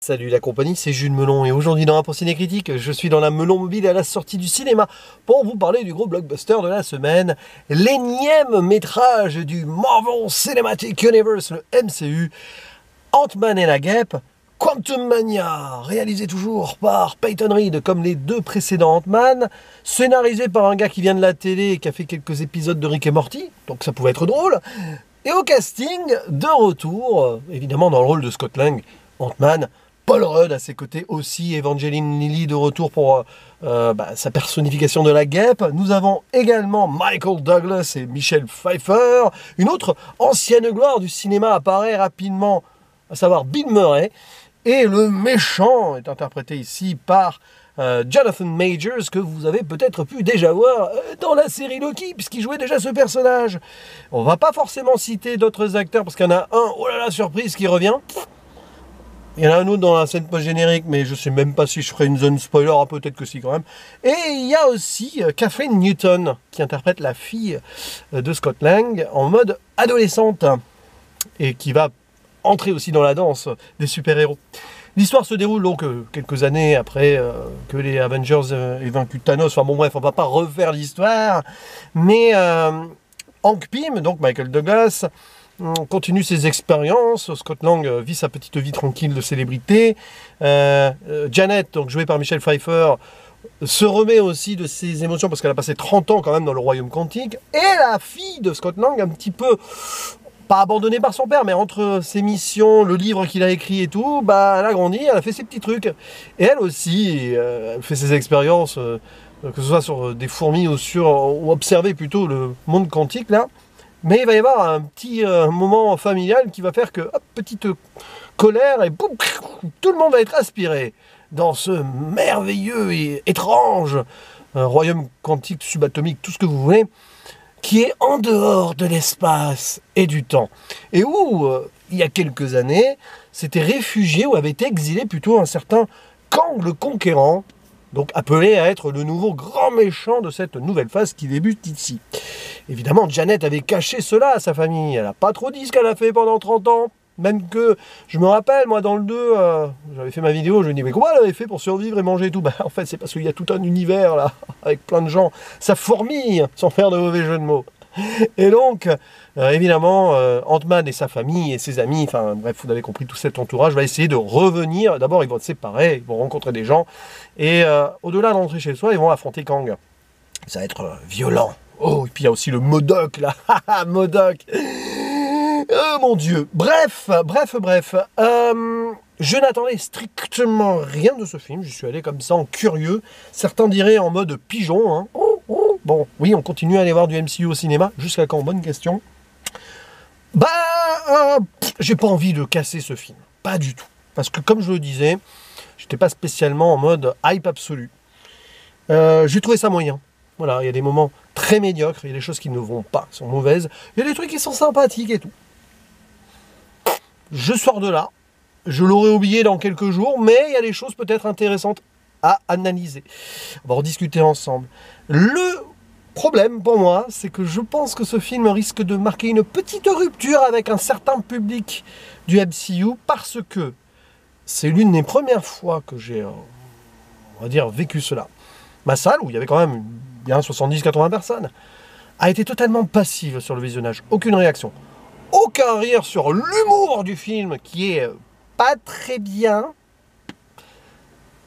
Salut la compagnie, c'est Jules Melon et aujourd'hui dans Rapport Ciné Critique, je suis dans la Melon Mobile à la sortie du cinéma pour vous parler du gros blockbuster de la semaine, l'énième métrage du Marvel Cinematic Universe, le MCU, Ant-Man et la Guêpe, Quantum Mania, réalisé toujours par Peyton Reed comme les deux précédents Ant-Man, scénarisé par un gars qui vient de la télé et qui a fait quelques épisodes de Rick et Morty, donc ça pouvait être drôle, et au casting, de retour, évidemment dans le rôle de Scott Lang, Ant-Man, Paul Rudd à ses côtés aussi, Evangeline Lilly de retour pour sa personnification de la Guêpe. Nous avons également Michael Douglas et Michelle Pfeiffer. Une autre ancienne gloire du cinéma apparaît rapidement, à savoir Bill Murray. Et le méchant est interprété ici par Jonathan Majors, que vous avez peut-être pu déjà voir dans la série Loki, puisqu'il jouait déjà ce personnage. On va pas forcément citer d'autres acteurs, parce qu'il y en a un, oh là là, surprise, qui revient. Il y en a un autre dans la scène post-générique, mais je ne sais même pas si je ferai une zone spoiler, peut-être que si quand même. Et il y a aussi Katherine Newton, qui interprète la fille de Scott Lang en mode adolescente, et qui va entrer aussi dans la danse des super-héros. L'histoire se déroule donc quelques années après que les Avengers aient vaincu Thanos. Enfin bon bref, on ne va pas refaire l'histoire, mais Hank Pym, donc Michael Douglas, on continue ses expériences. Scott Lang vit sa petite vie tranquille de célébrité. Janet, donc jouée par Michelle Pfeiffer, se remet aussi de ses émotions parce qu'elle a passé 30 ans quand même dans le royaume quantique. Et la fille de Scott Lang, un petit peu, pas abandonnée par son père, mais entre ses missions, le livre qu'il a écrit et tout, elle a grandi, elle a fait ses petits trucs. Et elle aussi, elle fait ses expériences, que ce soit sur des fourmis ou observer plutôt le monde quantique là. Mais il va y avoir un petit moment familial qui va faire que, hop, petite colère et boum, tout le monde va être aspiré dans ce merveilleux et étrange royaume quantique, subatomique, tout ce que vous voulez, qui est en dehors de l'espace et du temps. Et où, il y a quelques années, s'était réfugié ou avait été exilé plutôt un certain Kang le Conquérant, donc appelé à être le nouveau grand méchant de cette nouvelle phase qui débute ici. Évidemment, Janet avait caché cela à sa famille. Elle n'a pas trop dit ce qu'elle a fait pendant 30 ans. Même que, je me rappelle, moi dans le 2, j'avais fait ma vidéo, je me dis, mais comment elle avait fait pour survivre et manger et tout? En fait, c'est parce qu'il y a tout un univers là, avec plein de gens. Ça fourmille, sans faire de mauvais jeu de mots. Et donc, évidemment, Ant-Man et sa famille et ses amis, enfin bref, vous avez compris, tout cet entourage va essayer de revenir. D'abord, ils vont se séparer, ils vont rencontrer des gens. Et au-delà de rentrer chez soi, ils vont affronter Kang. Ça va être violent. Oh, et puis il y a aussi le MODOK là. MODOK. Oh mon Dieu. Bref. Je n'attendais strictement rien de ce film. Je suis allé comme ça en curieux. Certains diraient en mode pigeon. Hein. Bon, oui, on continue à aller voir du MCU au cinéma. Jusqu'à quand? Bonne question. J'ai pas envie de casser ce film. Pas du tout. Parce que comme je le disais, j'étais pas spécialement en mode hype absolu. J'ai trouvé ça moyen. Voilà, il y a des moments très médiocres, il y a des choses qui ne vont pas, qui sont mauvaises. Il y a des trucs qui sont sympathiques et tout. Je sors de là. Je l'aurais oublié dans quelques jours, mais il y a des choses peut-être intéressantes à analyser. On va en discuter ensemble. Le problème pour moi, c'est que je pense que ce film risque de marquer une petite rupture avec un certain public du MCU parce que c'est l'une des premières fois que j'ai, on va dire, vécu cela. Ma salle, où il y avait quand même bien 70-80 personnes, a été totalement passive sur le visionnage. Aucune réaction. Aucun rire sur l'humour du film, qui est pas très bien.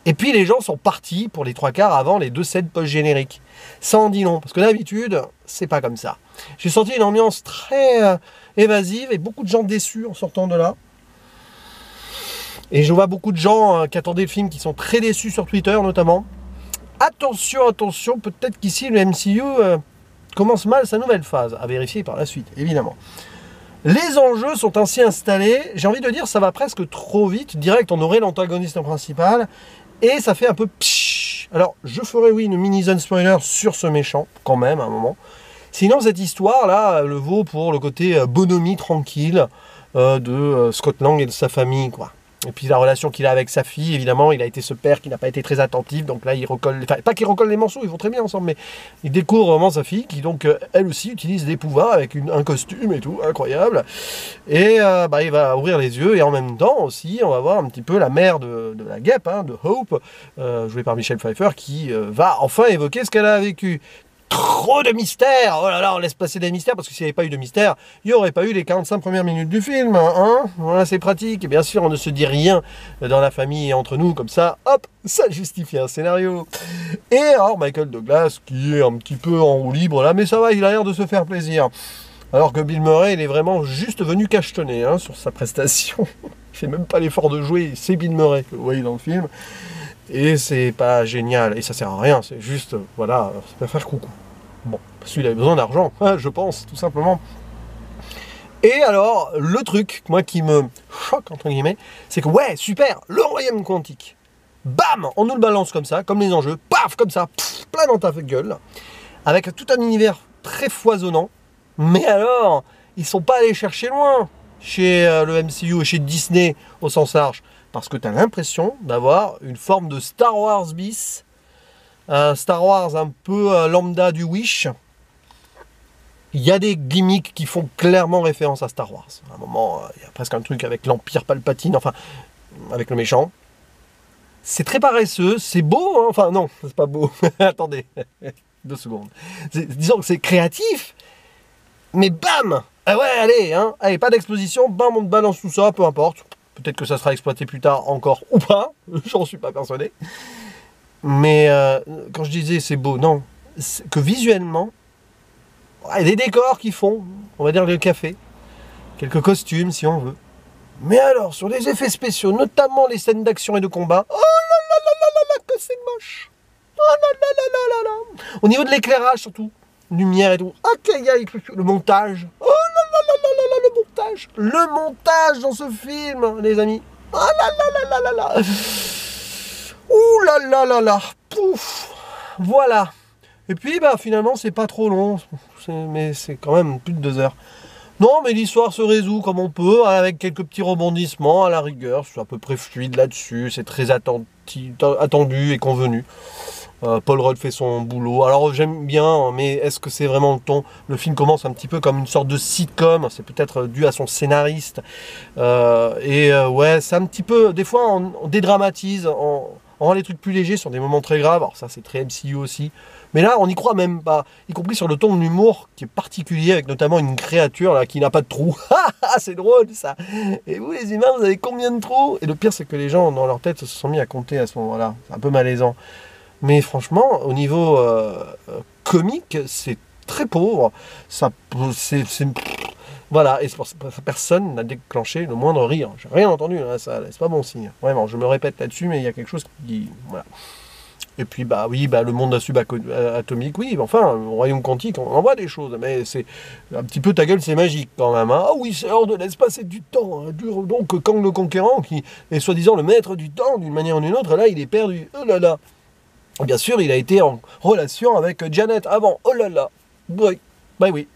Et puis les gens sont partis pour les 3/4 avant les 2 scènes post-génériques. Ça en dit long, parce que d'habitude, c'est pas comme ça. J'ai senti une ambiance très évasive et beaucoup de gens déçus en sortant de là. Et je vois beaucoup de gens qui attendaient le film, qui sont très déçus sur Twitter notamment. Attention, peut-être qu'ici le MCU commence mal sa nouvelle phase, à vérifier par la suite, évidemment. Les enjeux sont ainsi installés, j'ai envie de dire ça va presque trop vite, direct on aurait l'antagoniste principal, et ça fait un peu pshhh. Alors je ferai oui une mini zone spoiler sur ce méchant, quand même à un moment. Sinon cette histoire là le vaut pour le côté bonhomie tranquille de Scott Lang et de sa famille, quoi. Et puis la relation qu'il a avec sa fille, évidemment, il a été ce père qui n'a pas été très attentif, donc là il recolle, enfin pas qu'il recolle les morceaux, ils vont très bien ensemble, mais il découvre vraiment sa fille qui donc elle aussi utilise des pouvoirs avec un costume et tout, incroyable. Et il va ouvrir les yeux et en même temps aussi on va voir un petit peu la mère de la guêpe, hein, de Hope, jouée par Michelle Pfeiffer, qui va enfin évoquer ce qu'elle a vécu. Trop de mystères. Oh là là, on laisse passer des mystères parce que s'il n'y avait pas eu de mystères, il n'y aurait pas eu les 45 premières minutes du film. Hein, voilà, c'est pratique. Et bien sûr, on ne se dit rien dans la famille et entre nous, comme ça, hop, ça justifie un scénario. Et alors, Michael Douglas, qui est un petit peu en roue libre là, mais ça va, il a l'air de se faire plaisir. Alors que Bill Murray, il est vraiment juste venu cachetonner hein, sur sa prestation. Il fait même pas l'effort de jouer, c'est Bill Murray que vous voyez dans le film. Et c'est pas génial, et ça sert à rien, c'est juste, voilà, ça peut faire coucou. Bon, parce qu'il avait besoin d'argent, hein, je pense, tout simplement. Et alors, le truc, moi, qui me choque, entre guillemets, c'est que, ouais, super, le royaume quantique. Bam, on nous le balance comme ça, comme les enjeux, paf, comme ça, pff, plein dans ta gueule, avec tout un univers très foisonnant. Mais alors, ils sont pas allés chercher loin, chez le MCU et chez Disney, au sens large. Parce que tu as l'impression d'avoir une forme de Star Wars bis, un Star Wars un peu lambda du Wish. Il y a des gimmicks qui font clairement référence à Star Wars. À un moment, il y a presque un truc avec l'Empire Palpatine, enfin, avec le méchant. C'est très paresseux, c'est beau, hein, enfin non, c'est pas beau. Attendez, 2 secondes. Disons que c'est créatif, mais bam. Ah ouais, allez, hein, allez, pas d'exposition, bam, on te balance tout ça, peu importe. Peut-être que ça sera exploité plus tard encore ou pas, j'en suis pas persuadé. Mais quand je disais c'est beau, non, que visuellement, il y a des décors qui font, on va dire le café, quelques costumes si on veut. Mais alors, sur les effets spéciaux, notamment les scènes d'action et de combat, oh là là là là là là, que c'est moche. Oh là là là là là là. Au niveau de l'éclairage surtout, lumière et tout, ok, le montage, oh là là là là là là, le montage dans ce film, les amis. Oh là là là là là là. Ouh là là là là. Pouf. Voilà. Et puis bah finalement c'est pas trop long, mais c'est quand même plus de 2 heures. Non mais l'histoire se résout comme on peut, avec quelques petits rebondissements à la rigueur, c'est à peu près fluide là-dessus, c'est très attendu et convenu. Paul Rudd fait son boulot. Alors j'aime bien, mais est-ce que c'est vraiment le ton? Le film commence un petit peu comme une sorte de sitcom, c'est peut-être dû à son scénariste. Ouais, c'est un petit peu, des fois on dédramatise, on rend les trucs plus légers sur des moments très graves. Alors ça c'est très MCU aussi. Mais là on n'y croit même pas, y compris sur le ton de l'humour qui est particulier, avec notamment une créature là qui n'a pas de trou. C'est drôle ça. Et vous les humains, vous avez combien de trous? Et le pire c'est que les gens dans leur tête se sont mis à compter à ce moment-là. C'est un peu malaisant. Mais franchement, au niveau comique, c'est très pauvre. Voilà, et c'est pour ça que personne n'a déclenché le moindre rire. J'ai rien entendu, hein, ça, c'est pas bon signe. Vraiment, je me répète là-dessus, mais il y a quelque chose qui... Voilà. Et puis, bah oui, bah, le monde subatomique, oui, enfin, au royaume quantique, on en voit des choses, mais c'est un petit peu ta gueule, c'est magique quand même. Hein. Ah oui, c'est hors de l'espace et du temps. Hein. Donc, Kang le Conquérant, qui est soi-disant le maître du temps, d'une manière ou d'une autre, là, il est perdu. Oh là là. Bien sûr, il a été en relation avec Janet avant. Oh là là. Oui. Bah oui.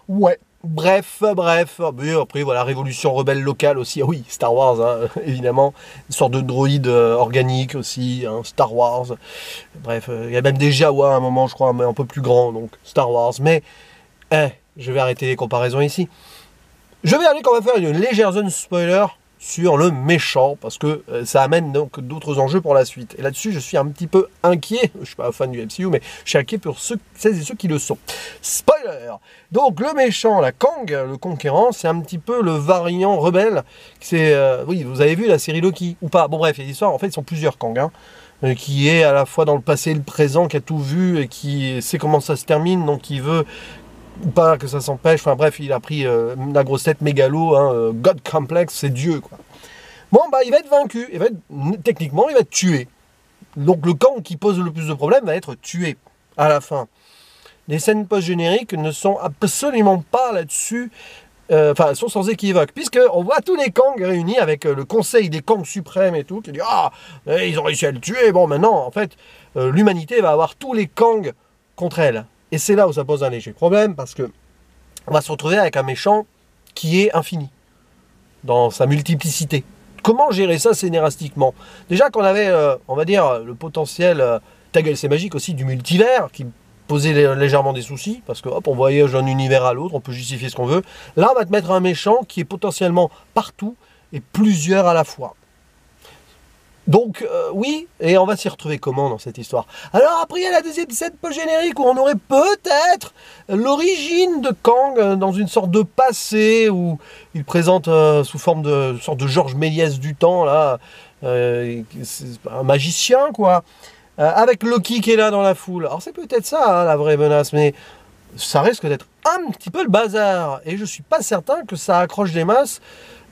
Ouais. Bref. Mais après, voilà, révolution rebelle locale aussi. Ah oui, Star Wars, hein, évidemment. Une sorte de droïde organique aussi, hein, Star Wars. Bref, il y a même des Jawa à un moment, je crois, mais un peu plus grand, donc Star Wars. Mais, je vais arrêter les comparaisons ici. Je vais aller quand même faire une légère zone spoiler sur le méchant, parce que ça amène donc d'autres enjeux pour la suite. Et là-dessus, je suis un petit peu inquiet. Je suis pas fan du MCU, mais je suis inquiet pour celles et ceux qui le sont. Spoiler. Donc le méchant, la Kang, le Conquérant, c'est un petit peu le variant rebelle. C'est, oui, vous avez vu la série Loki ou pas? Bon bref, il y a l'histoire. En fait, ils sont plusieurs Kang, hein, qui est à la fois dans le passé et le présent, qui a tout vu et qui sait comment ça se termine, donc qui veut ou pas que ça s'empêche, enfin bref, il a pris la grosse tête mégalo, hein, God Complex, c'est Dieu, quoi. Bon, bah, il va être vaincu, techniquement, il va être tué. Donc le camp qui pose le plus de problèmes va être tué, à la fin. Les scènes post-génériques ne sont absolument pas là-dessus, enfin, sont sans équivoque, puisqu'on voit tous les Kangs réunis avec le conseil des Kangs suprêmes et tout, qui dit « Ah, ils ont réussi à le tuer, bon, maintenant, en fait, l'humanité va avoir tous les Kangs contre elle. » Et c'est là où ça pose un léger problème, parce que on va se retrouver avec un méchant qui est infini, dans sa multiplicité, comment gérer ça scénaristiquement? Déjà qu'on avait, on va dire, le potentiel, ta gueule c'est magique aussi, du multivers, qui posait légèrement des soucis, parce que hop, on voyage d'un univers à l'autre, on peut justifier ce qu'on veut. Là, on va te mettre un méchant qui est potentiellement partout, et plusieurs à la fois. Donc oui, et on va s'y retrouver comment dans cette histoire? Alors après il y a la deuxième scène post-générique où on aurait peut-être l'origine de Kang dans une sorte de passé où il présente sous forme de sorte de Georges Méliès du temps là, un magicien quoi, avec Loki qui est là dans la foule. Alors c'est peut-être ça hein, la vraie menace, mais ça risque d'être un petit peu le bazar et je suis pas certain que ça accroche des masses.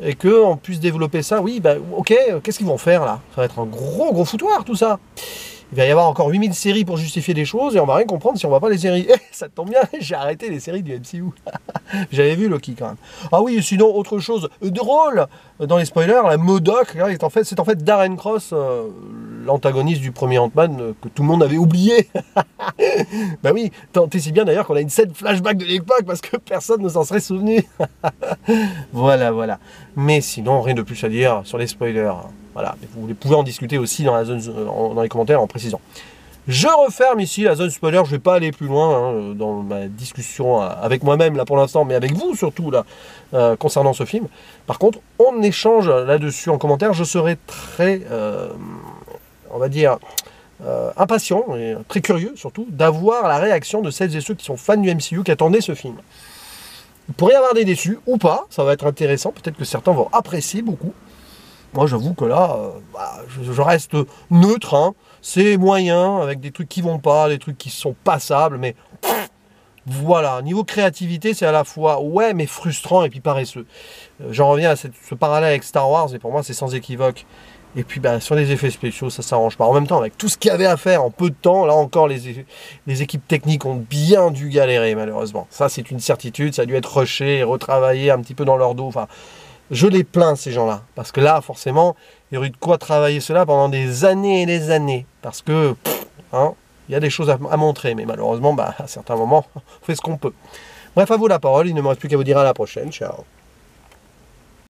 Et qu'on puisse développer ça, oui, bah, ok, qu'est-ce qu'ils vont faire là? Ça va être un gros foutoir tout ça. Il va y avoir encore 8000 séries pour justifier des choses et on va rien comprendre si on va pas les séries. Ça tombe bien, j'ai arrêté les séries du MCU. J'avais vu Loki quand même. Ah oui, sinon, autre chose drôle dans les spoilers, la MODOK, c'est en fait Darren Cross, l'antagoniste du premier Ant-Man que tout le monde avait oublié. Bah oui, tant et si bien d'ailleurs qu'on a une scène flashback de l'époque parce que personne ne s'en serait souvenu. Voilà. Mais sinon, rien de plus à dire sur les spoilers. Voilà, vous pouvez en discuter aussi dans la zone, dans les commentaires en précisant. Je referme ici la zone spoiler, je ne vais pas aller plus loin hein, dans ma discussion avec moi-même là pour l'instant, mais avec vous surtout là, concernant ce film. Par contre, on échange là-dessus en commentaire, je serai très, on va dire, impatient et très curieux surtout d'avoir la réaction de celles et ceux qui sont fans du MCU qui attendaient ce film. Il pourrait y avoir des déçus ou pas, ça va être intéressant, peut-être que certains vont apprécier beaucoup. Moi, j'avoue que là, je reste neutre. Hein. C'est moyen, avec des trucs qui vont pas, des trucs qui sont passables, mais voilà. Niveau créativité, c'est à la fois, ouais, mais frustrant et puis paresseux. J'en reviens à ce parallèle avec Star Wars, et pour moi, c'est sans équivoque. Et puis, bah, sur les effets spéciaux, ça s'arrange pas. En même temps, avec tout ce qu'il y avait à faire en peu de temps, là encore, les équipes techniques ont bien dû galérer, malheureusement. Ça, c'est une certitude. Ça a dû être rushé et retravaillé un petit peu dans leur dos. Enfin, je les plains, ces gens-là. Parce que là, forcément, il y aurait eu de quoi travailler cela pendant des années et des années. Parce que, hein, il y a des choses à montrer. Mais malheureusement, bah, à certains moments, on fait ce qu'on peut. Bref, à vous la parole. Il ne me reste plus qu'à vous dire à la prochaine. Ciao.